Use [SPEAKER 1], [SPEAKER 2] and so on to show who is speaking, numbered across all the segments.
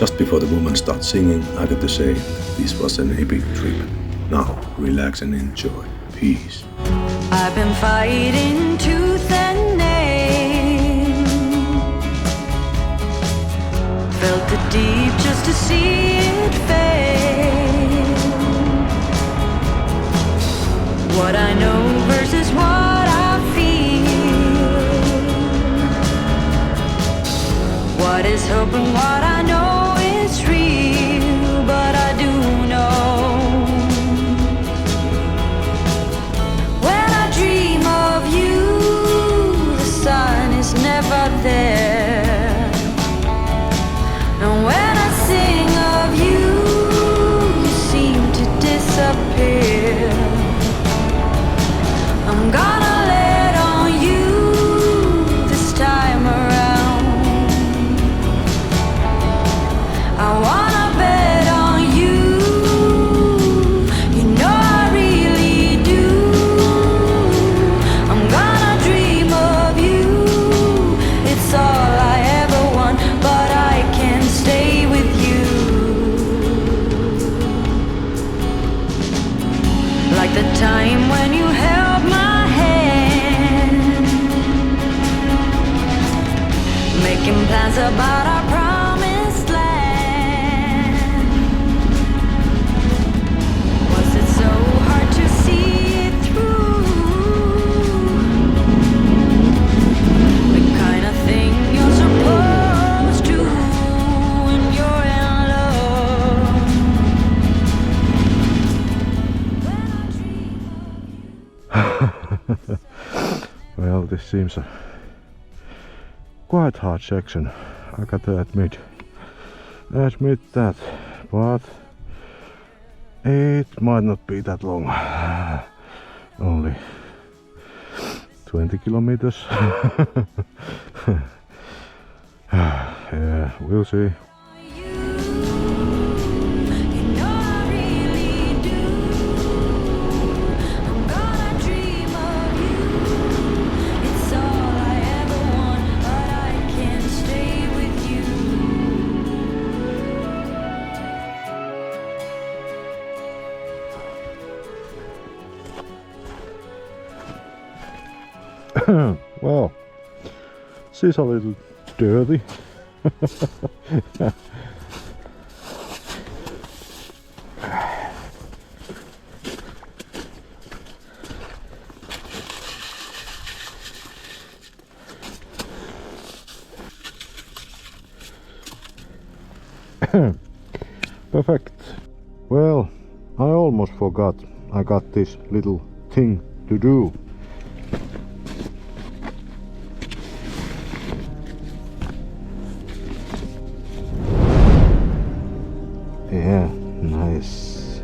[SPEAKER 1] Just before the woman starts singing, I got to say, this was an epic trip. Now, relax and enjoy. Peace.
[SPEAKER 2] I've been fighting tooth and nail, felt the deep just to see it fail. What I know versus what I feel, what is hope and what I know is real, but I do know when I dream of you, the sun is never there, and when I sing of you, you seem to disappear. I'm gonna let on you this time around. I wanna bet on you, you know I really do. I'm gonna dream of you, it's all I ever want, but I can't stay with you. Like the time when you held my hand, making plans about our promised land. Was it so hard to see it through? The kind of thing you're supposed to when you're in love. When I dream of you.
[SPEAKER 3] Well, this seems a quite hard section, I gotta admit that, but it might not be that long. Only 20 kilometers. Yeah, we'll see. Well, she's a little dirty. Perfect. Well, I almost forgot I got this little thing to do. Yeah, nice.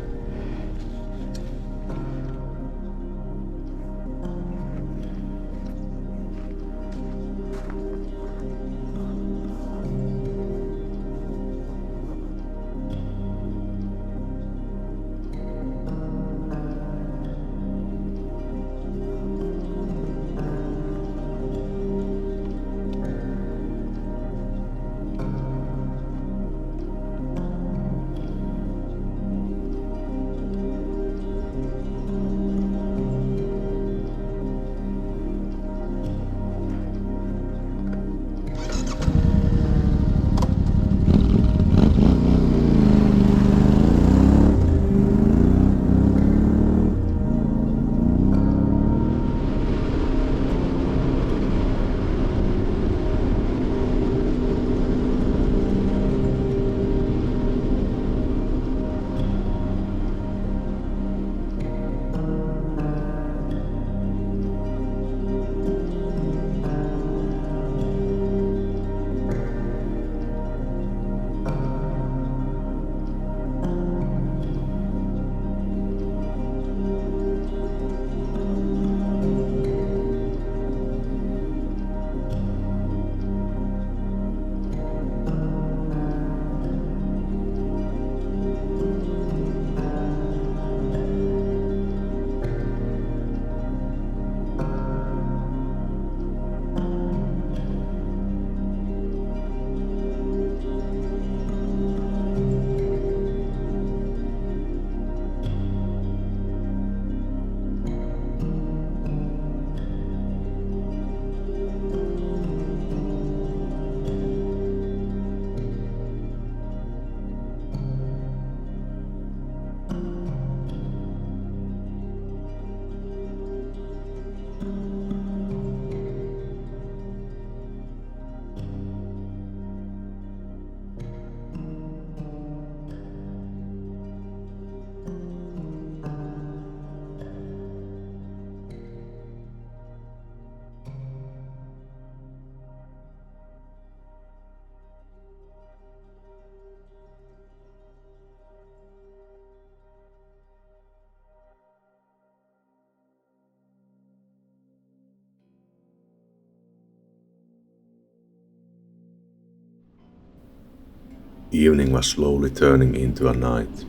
[SPEAKER 1] Evening was slowly turning into a night.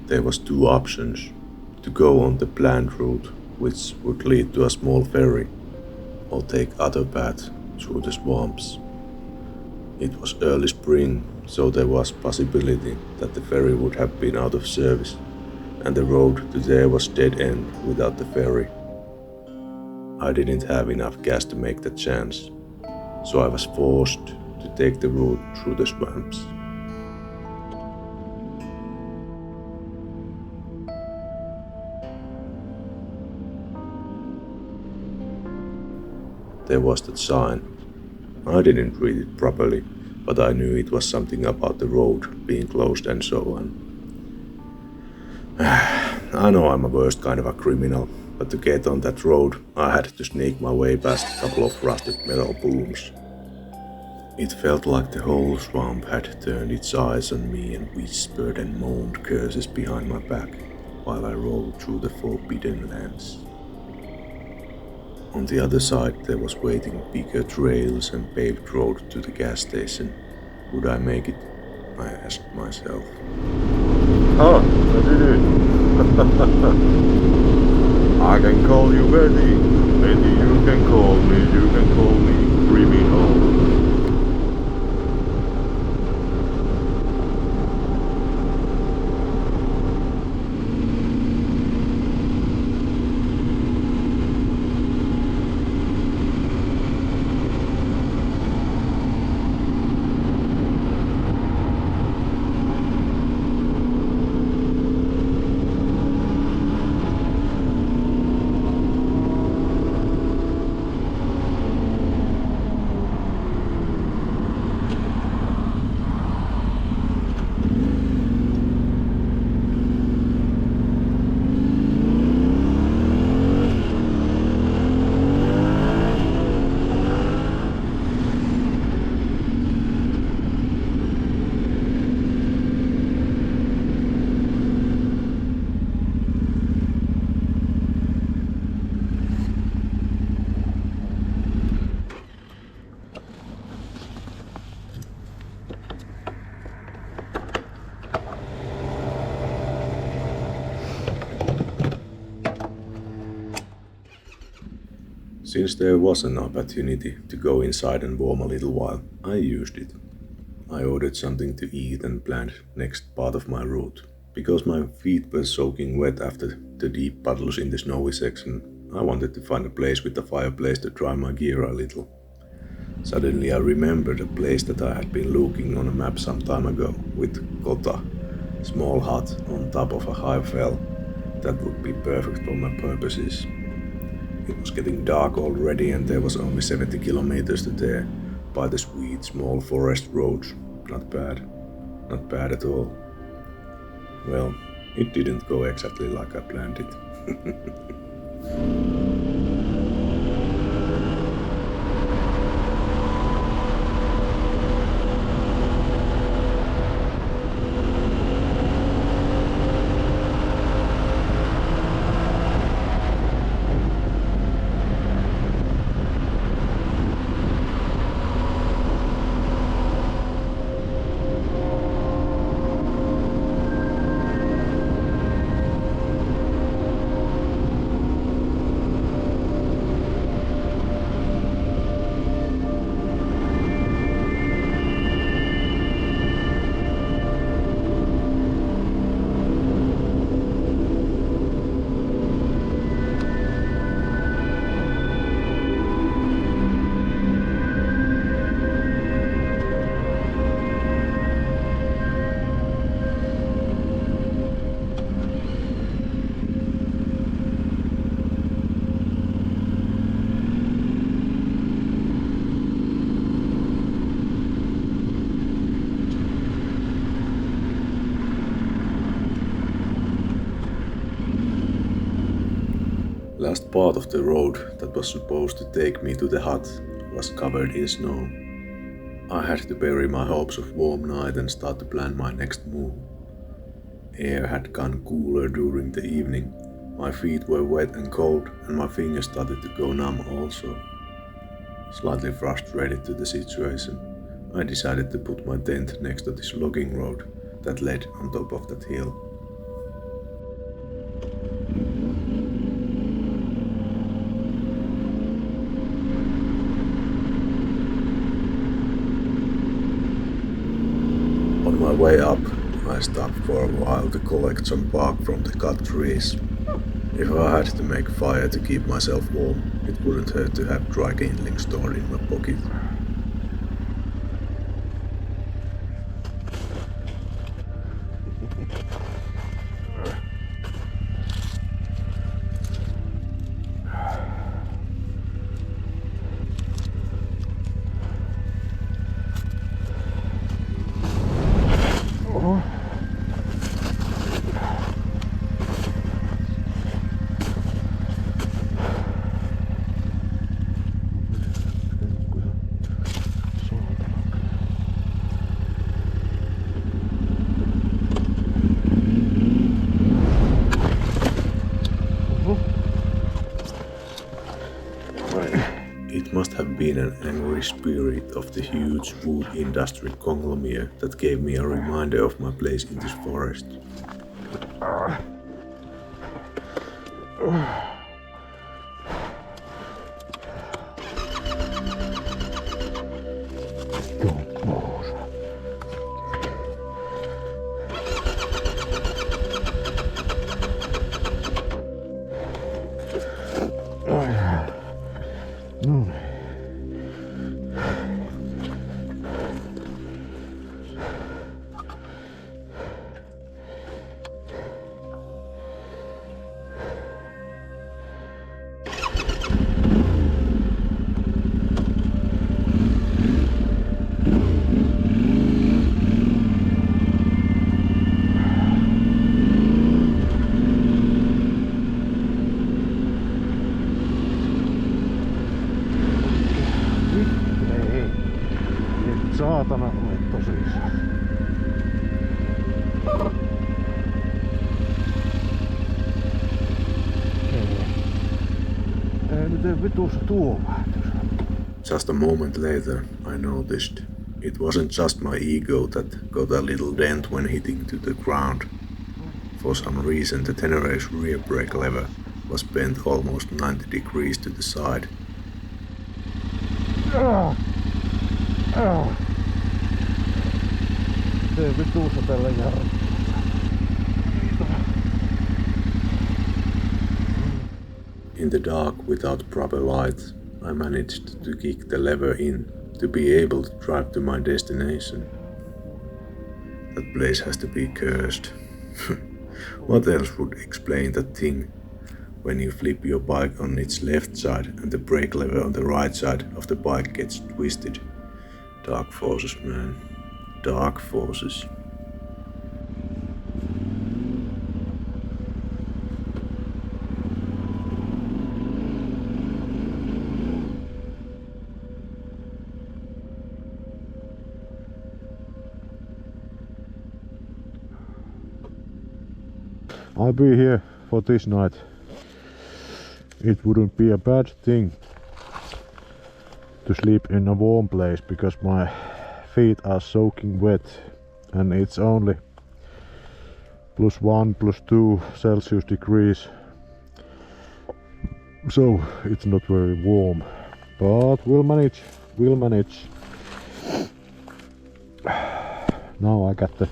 [SPEAKER 1] There was two options: to go on the planned route, which would lead to a small ferry, or take other path through the swamps. It was early spring, so there was possibility that the ferry would have been out of service, and the road to there was dead end without the ferry. I didn't have enough gas to make that chance, so I was forced to take the route through the swamps. There was that sign. I didn't read it properly, but I knew it was something about the road being closed and so on. I know I'm a worst kind of a criminal, but to get on that road, I had to sneak my way past a couple of rusted metal booms. It felt like the whole swamp had turned its eyes on me and whispered and moaned curses behind my back while I rolled through the forbidden lands. On the other side there was waiting bigger trails and paved road to the gas station. Would I make it? I asked myself.
[SPEAKER 3] Ah, I did it! I can call you Betty. Betty, you can call me criminal.
[SPEAKER 1] Since there was an opportunity to go inside and warm a little while, I used it. I ordered something to eat and planned next part of my route. Because my feet were soaking wet after the deep puddles in the snowy section, I wanted to find a place with a fireplace to dry my gear a little. Suddenly I remembered a place that I had been looking on a map some time ago, with kota, small hut on top of a high fell. That would be perfect for my purposes. It was getting dark already and there was only 70 kilometers to there, by the sweet small forest roads. Not bad. Not bad at all. Well, it didn't go exactly like I planned it. Last part of the road that was supposed to take me to the hut was covered in snow. I had to bury my hopes of warm night and start to plan my next move. Air had gone cooler during the evening. My feet were wet and cold and my fingers started to go numb also. Slightly frustrated to the situation, I decided to put my tent next to this logging road that led on top of that hill. On my way up, I stopped for a while to collect some bark from the cut trees. If I had to make fire to keep myself warm, it wouldn't hurt to have dry kindling stored in my pocket. It must have been an angry spirit of the huge wood industry conglomerate that gave me a reminder of my place in this forest.
[SPEAKER 3] Saatana olet tosissaan. Ei nyt vitussa tuo vaihtus.
[SPEAKER 1] Just a moment later, I noticed it wasn't just my ego that got a little dent when hitting to the ground. For some reason, the Tenere's rear brake lever was bent almost 90 degrees to the side.
[SPEAKER 3] Tee vitussa tällä jarrulla.
[SPEAKER 1] In the dark, without proper light, I managed to kick the lever in to be able to drive to my destination. That place has to be cursed. What else would explain that thing when you flip your bike on its left side and the brake lever on the right side of the bike gets twisted? Dark forces, man. Dark forces.
[SPEAKER 3] I'll be here for this night. It wouldn't be a bad thing to sleep in a warm place because my feet are soaking wet and it's only +1, +2 Celsius degrees, so it's not very warm, but we'll manage. Now I got to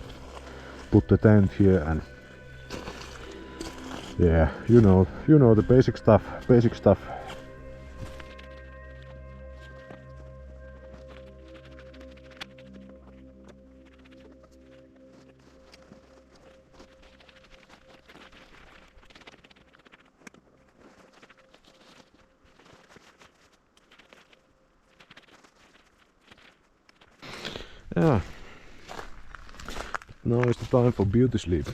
[SPEAKER 3] put the tent here and yeah, you know the basic stuff. Yeah. Now is the time for beauty sleep.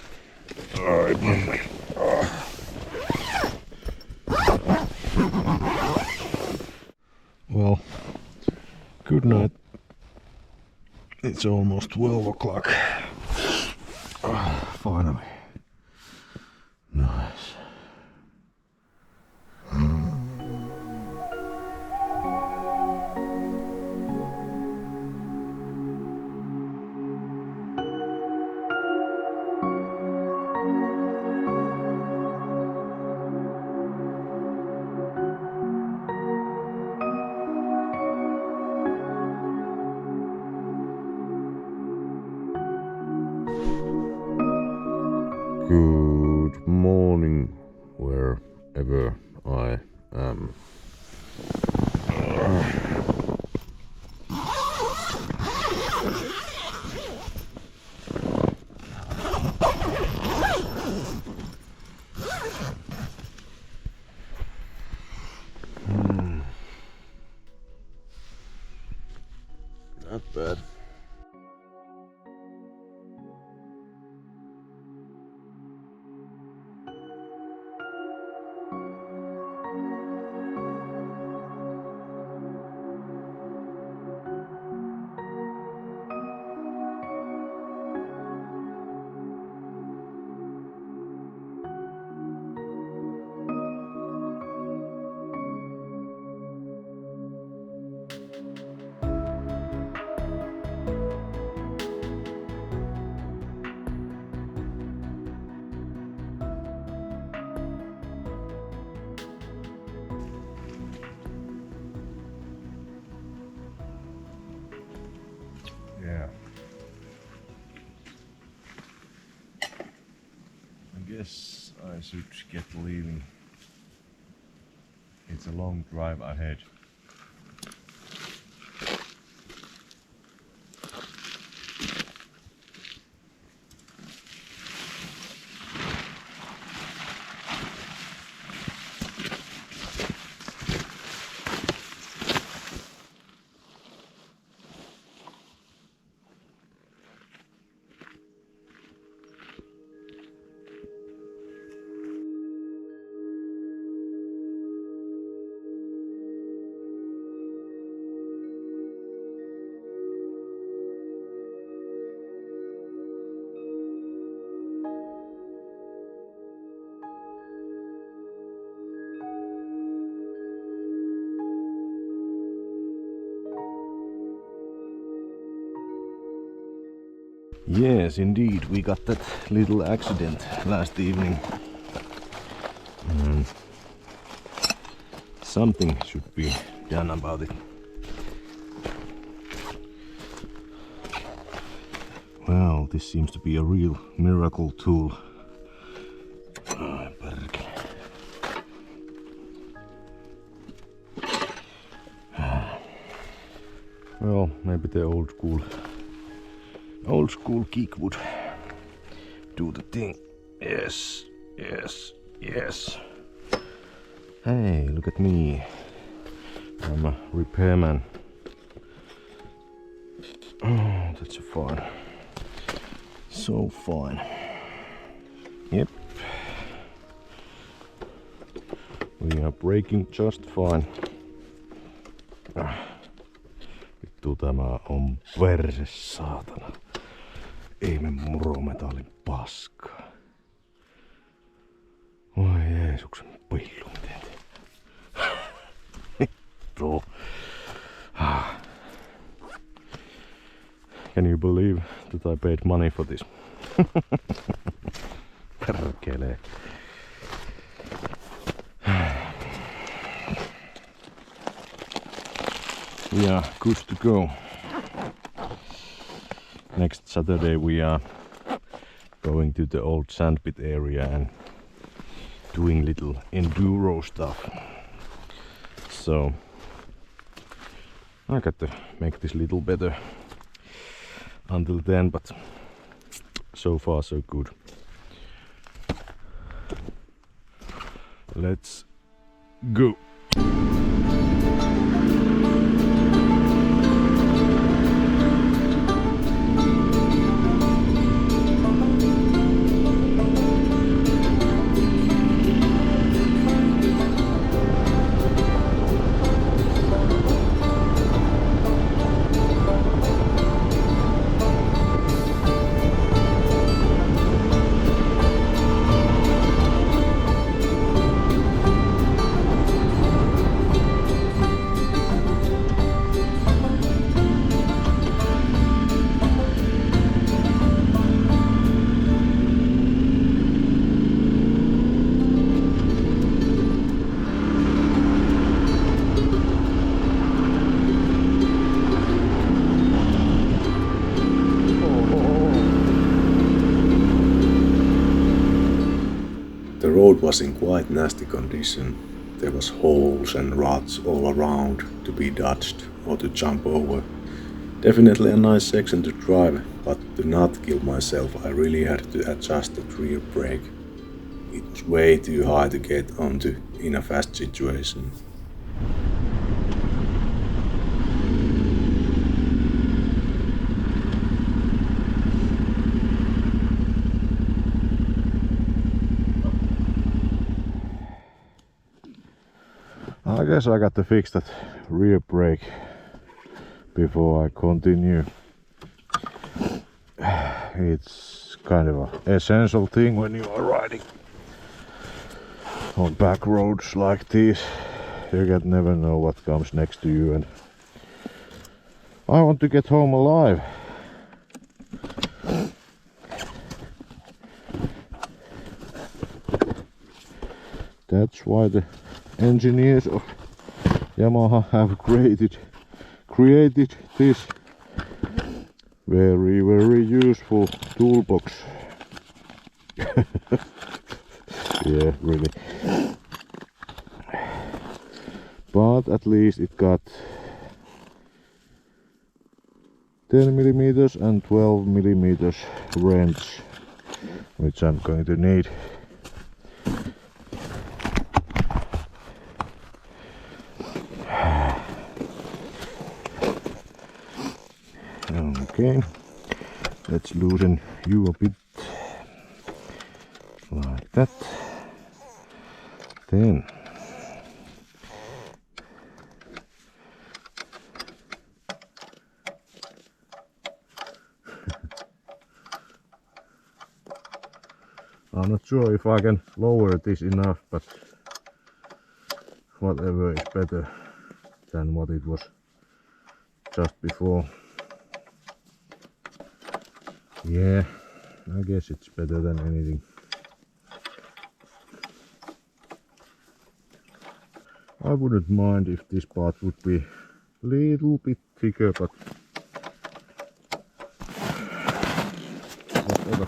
[SPEAKER 3] Well, good night. It's almost 12 o'clock. Finally. Nice. Good morning, wherever I am. Not bad. Yeah. I guess I should get leaving. It's a long drive ahead. Yes, indeed, we got that little accident last evening. Something should be done about it. Well, this seems to be a real miracle tool. Well, maybe the old school geek would do the thing. Yes, yes, yes. Hey, look at me. I'm a repairman. Oh, that's so fun. So fun. Yep. We are braking just fine. Vittu, tämä on perse, saatana. Ei me murometallin paskaa. Oi Jeesuksen pillu, miten te... Vittu. Can you believe that I paid money for this? Perkele. We are good to go. Next Saturday we are going to the old sandpit area and doing little enduro stuff. So I got to make this little better until then, but so far so good. Let's go.
[SPEAKER 1] The road was in quite nasty condition. There was holes and ruts all around to be dodged or to jump over. Definitely a nice section to drive, but to not kill myself I really had to adjust the rear brake. It was way too high to get onto in a fast situation.
[SPEAKER 3] I guess I got to fix that rear brake before I continue. It's kind of an essential thing when you are riding on back roads like this. You can never know what comes next to you, and I want to get home alive. That's why the engineers of Yamaha have created this very useful toolbox. Yeah, really. But at least it got 10mm and 12mm wrench, which I'm going to need. Okay, let's loosen you a bit like that. Then I'm not sure if I can lower this enough, but whatever is better than what it was just before. Yeah, I guess it's better than anything. I wouldn't mind if this part would be a little bit thicker, but whatever.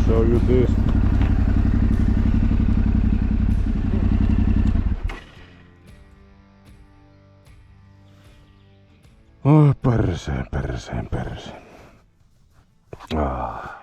[SPEAKER 3] Show you this. Oh, perseen. Ah.